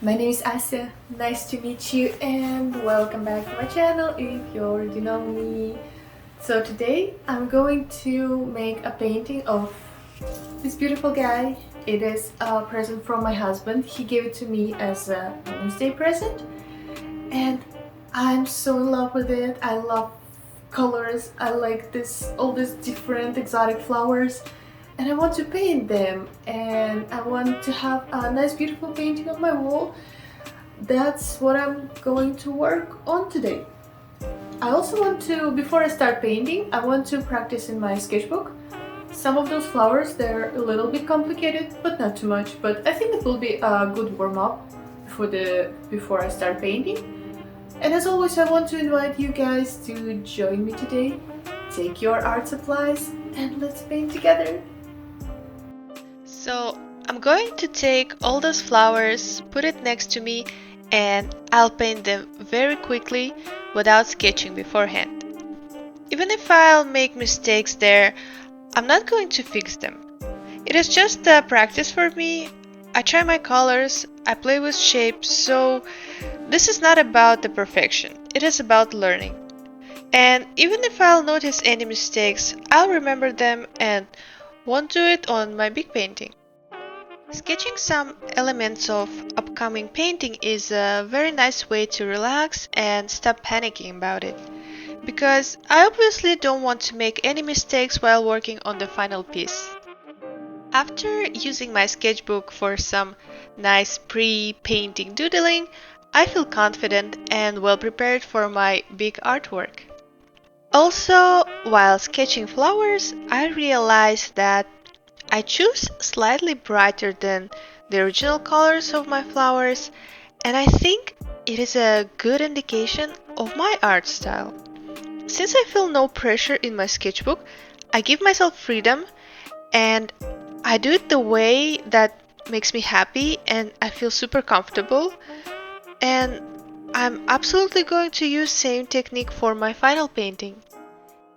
My name is Asa, nice to meet you and welcome back to my channel if you already know me. So today I'm going to make a painting of this beautiful guy. It is a present from my husband. He gave it to me as a Women's Day present and I'm so in love with it. I love colors, I like all these different exotic flowers and I want to paint them and I want to have a nice beautiful painting on my wall. That's what I'm going to work on today. I also want to, before I start painting, I want to practice in my sketchbook. Some of those flowers, they're a little bit complicated, but not too much. But I think it will be a good warm-up before I start painting. And as always, I want to invite you guys to join me today. Take your art supplies and let's paint together. So I'm going to take all those flowers, put it next to me, and I'll paint them very quickly without sketching beforehand. Even if I'll make mistakes there, I'm not going to fix them. It is just a practice for me. I try my colors, I play with shapes, so this is not about the perfection, it is about learning. And even if I'll notice any mistakes, I'll remember them and won't do it on my big painting. Sketching some elements of upcoming painting is a very nice way to relax and stop panicking about it, because I obviously don't want to make any mistakes while working on the final piece. After using my sketchbook for some nice pre-painting doodling, I feel confident and well prepared for my big artwork. Also, while sketching flowers, I realized that I choose slightly brighter than the original colors of my flowers, and I think it is a good indication of my art style. Since I feel no pressure in my sketchbook, I give myself freedom and I do it the way that makes me happy and I feel super comfortable, and I'm absolutely going to use same technique for my final painting.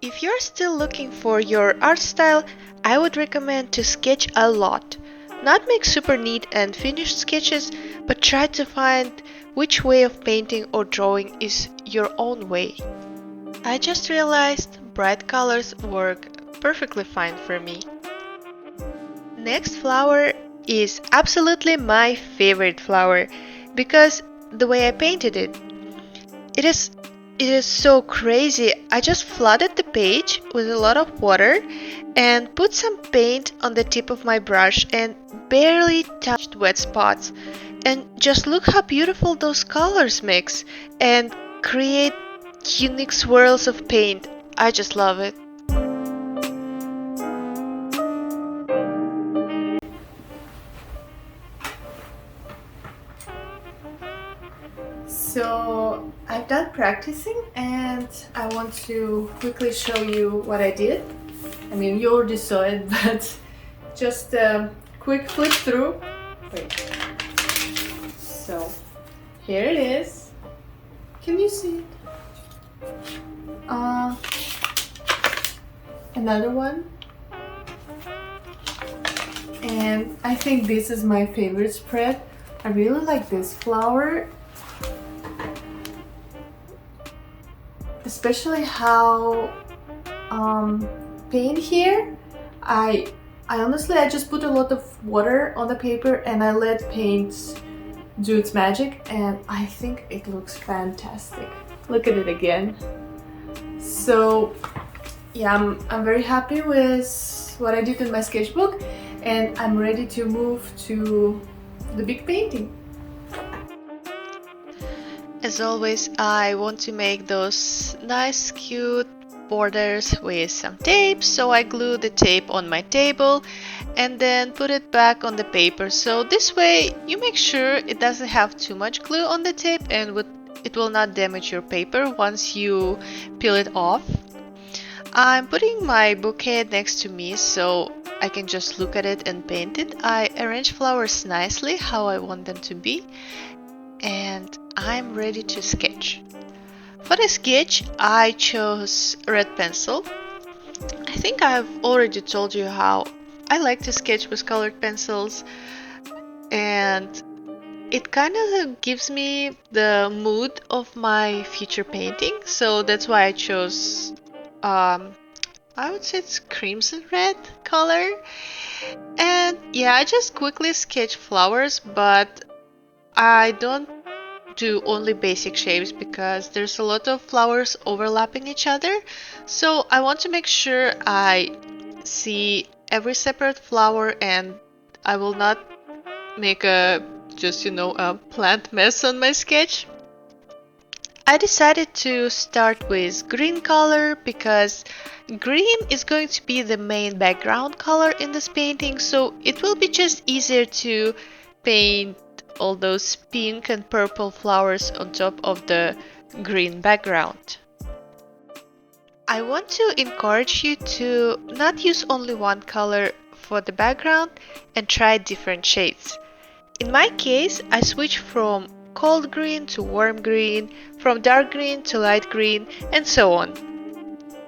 If you're still looking for your art style, I would recommend to sketch a lot. Not make super neat and finished sketches, but try to find which way of painting or drawing is your own way. I just realized bright colors work perfectly fine for me. Next flower is absolutely my favorite flower because the way I painted it. It is it is so crazy. I just flooded the page with a lot of water and put some paint on the tip of my brush and barely touched wet spots. And just look how beautiful those colors mix and create unique swirls of paint. I just love it. So I've done practicing and I want to quickly show you what I did. I mean, you already saw it, but just a quick flip through. Wait. So here it is. Can you see it? Another one. And I think this is my favorite spread. I really like this flower. Especially how paint here, I honestly just put a lot of water on the paper and I let paint do its magic and I think it looks fantastic. Look at it again. So yeah, I'm very happy with what I did in my sketchbook and I'm ready to move to the big painting. As always, I want to make those nice cute borders with some tape, so I glue the tape on my table and then put it back on the paper. So this way you make sure it doesn't have too much glue on the tape and it will not damage your paper once you peel it off. I'm putting my bouquet next to me so I can just look at it and paint it. I arrange flowers nicely how I want them to be, and I'm ready to sketch. For the sketch, I chose red pencil. I think I've already told you how I like to sketch with colored pencils, and it kind of gives me the mood of my future painting, so that's why I chose I would say it's crimson red color. And yeah, I just quickly sketch flowers, but I don't do only basic shapes because there's a lot of flowers overlapping each other. So I want to make sure I see every separate flower and I will not make a a plant mess on my sketch. I decided to start with green color because green is going to be the main background color in this painting, so it will be just easier to paint all those pink and purple flowers on top of the green background. I want to encourage you to not use only one color for the background and try different shades. In my case, I switched from cold green to warm green, from dark green to light green, and so on.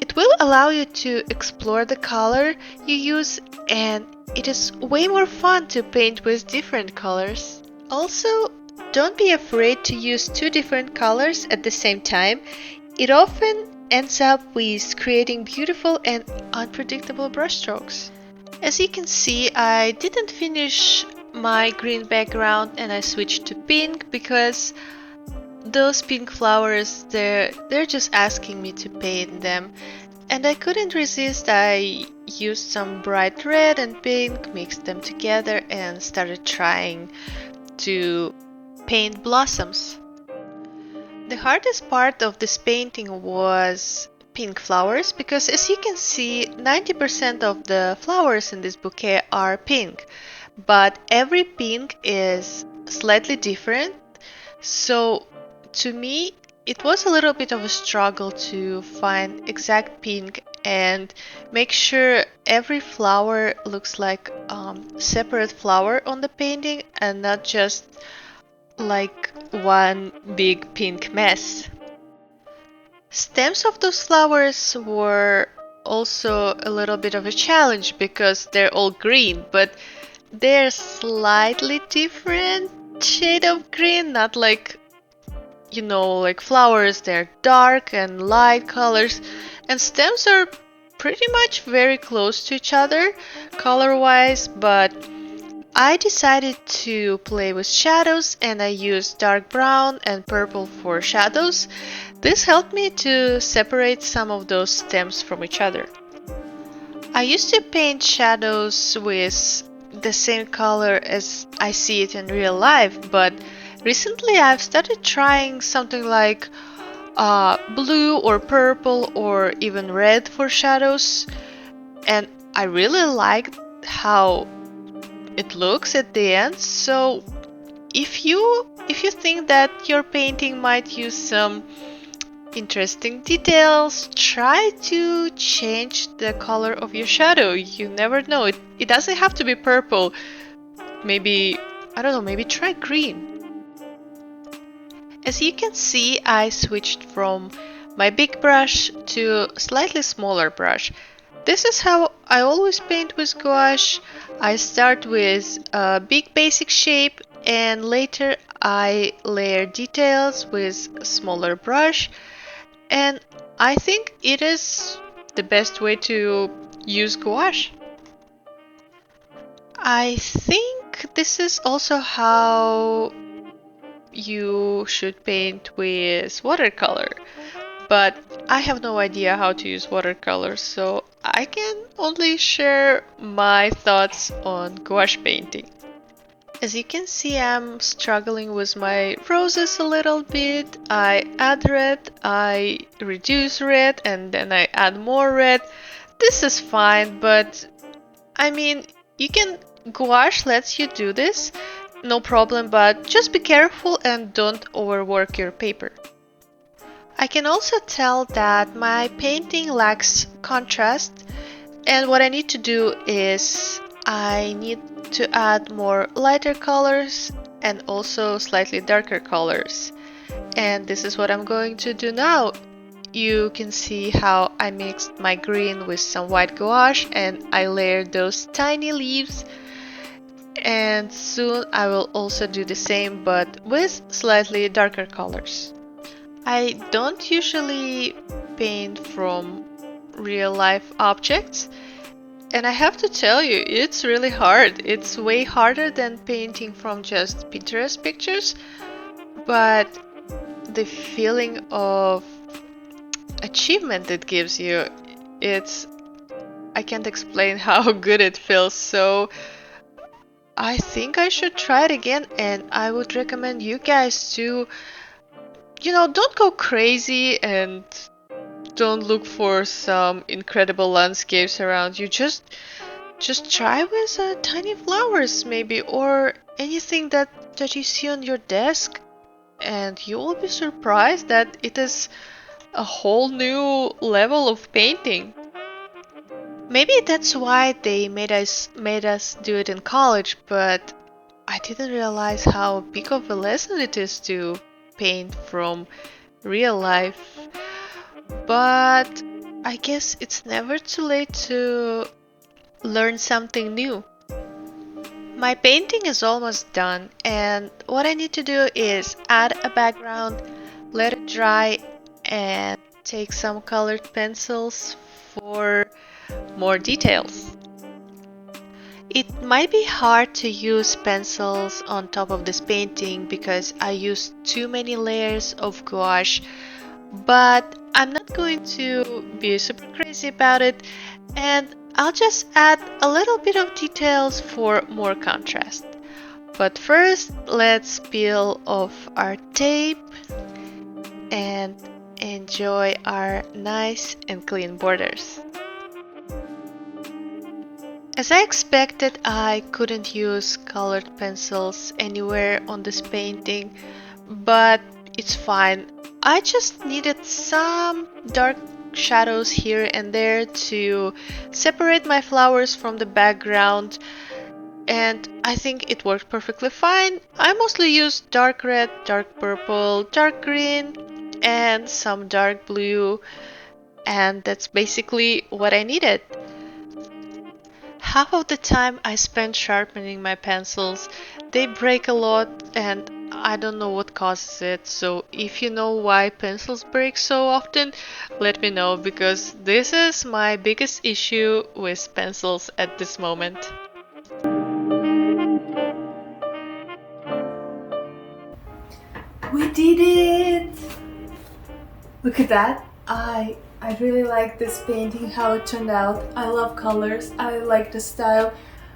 It will allow you to explore the color you use, and it is way more fun to paint with different colors. Also, don't be afraid to use two different colors at the same time. It often ends up with creating beautiful and unpredictable brushstrokes. As you can see, I didn't finish my green background and I switched to pink because those pink flowers, they're just asking me to paint them, and I couldn't resist. I used some bright red and pink, mixed them together and started trying to paint blossoms. The hardest part of this painting was pink flowers because, as you can see, 90% of the flowers in this bouquet are pink, but every pink is slightly different. So to me, it was a little bit of a struggle to find exact pink and make sure every flower looks like separate flower on the painting and not just like one big pink mess. Stems of those flowers were also a little bit of a challenge because they're all green, but they're slightly different shade of green, not like like flowers, they're dark and light colors, and stems are pretty much very close to each other color-wise, but I decided to play with shadows and I used dark brown and purple for shadows. This helped me to separate some of those stems from each other. I used to paint shadows with the same color as I see it in real life, but recently I've started trying something like blue or purple or even red for shadows, and I really like how it looks at the end. So if you think that your painting might use some interesting details, try to change the color of your shadow. You never know, it doesn't have to be purple. Maybe, I don't know, maybe try green. As you can see, I switched from my big brush to a slightly smaller brush. This is how I always paint with gouache. I start with a big basic shape and later I layer details with a smaller brush, and I think it is the best way to use gouache. I think this is also how you should paint with watercolor, but I have no idea how to use watercolor, so I can only share my thoughts on gouache painting. As you can see, I'm struggling with my roses a little bit. I add red, I reduce red, and then I add more red. This is fine, but I mean, gouache lets you do this, no problem, but just be careful and don't overwork your paper. I can also tell that my painting lacks contrast, and what I need to do is I need to add more lighter colors and also slightly darker colors. And this is what I'm going to do now. You can see how I mixed my green with some white gouache and I layered those tiny leaves. and soon I will also do the same but with slightly darker colors. I don't usually paint from real life objects, and I have to tell you, it's really hard. It's way harder than painting from just Pinterest pictures, but the feeling of achievement it gives you, it's I can't explain how good it feels. So I think I should try it again, and I would recommend you guys to, don't go crazy and don't look for some incredible landscapes around you. Just try with tiny flowers maybe, or anything that you see on your desk, and you will be surprised that it is a whole new level of painting. Maybe that's why they made us do it in college, but I didn't realize how big of a lesson it is to paint from real life. But I guess it's never too late to learn something new. My painting is almost done, and what I need to do is add a background, let it dry, and take some colored pencils for more details. It might be hard to use pencils on top of this painting because I used too many layers of gouache, but I'm not going to be super crazy about it, and I'll just add a little bit of details for more contrast. But first, let's peel off our tape and enjoy our nice and clean borders. As I expected, I couldn't use colored pencils anywhere on this painting, but it's fine. I just needed some dark shadows here and there to separate my flowers from the background, and I think it worked perfectly fine. I mostly used dark red, dark purple, dark green, and some dark blue, and that's basically what I needed. Half of the time I spend sharpening my pencils. They break a lot and I don't know what causes it. So if you know why pencils break so often, let me know, because this is my biggest issue with pencils at this moment. We did it! Look at that. I really like this painting, how it turned out. I love colors. I like the style.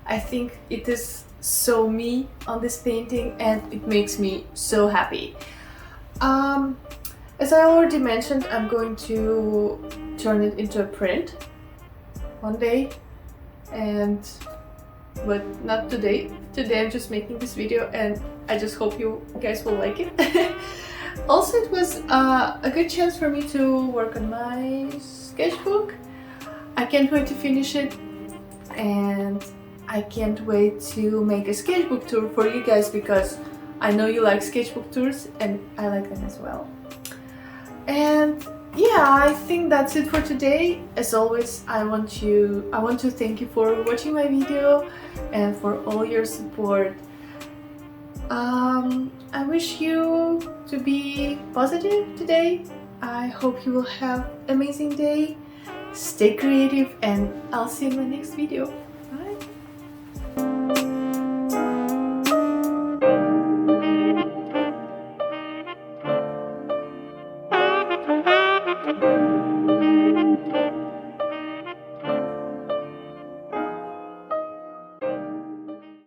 I think it is so me on this painting and it makes me so happy. As I already mentioned, I'm going to turn it into a print one day, but not today. Today I'm just making this video and I just hope you guys will like it. Also, it was a good chance for me to work on my sketchbook. I can't wait to finish it, and I can't wait to make a sketchbook tour for you guys because I know you like sketchbook tours and I like them as well. And yeah, I think that's it for today. As always, I want to thank you for watching my video and for all your support. I wish you to be positive today. I hope you will have an amazing day. Stay creative and I'll see you in my next video.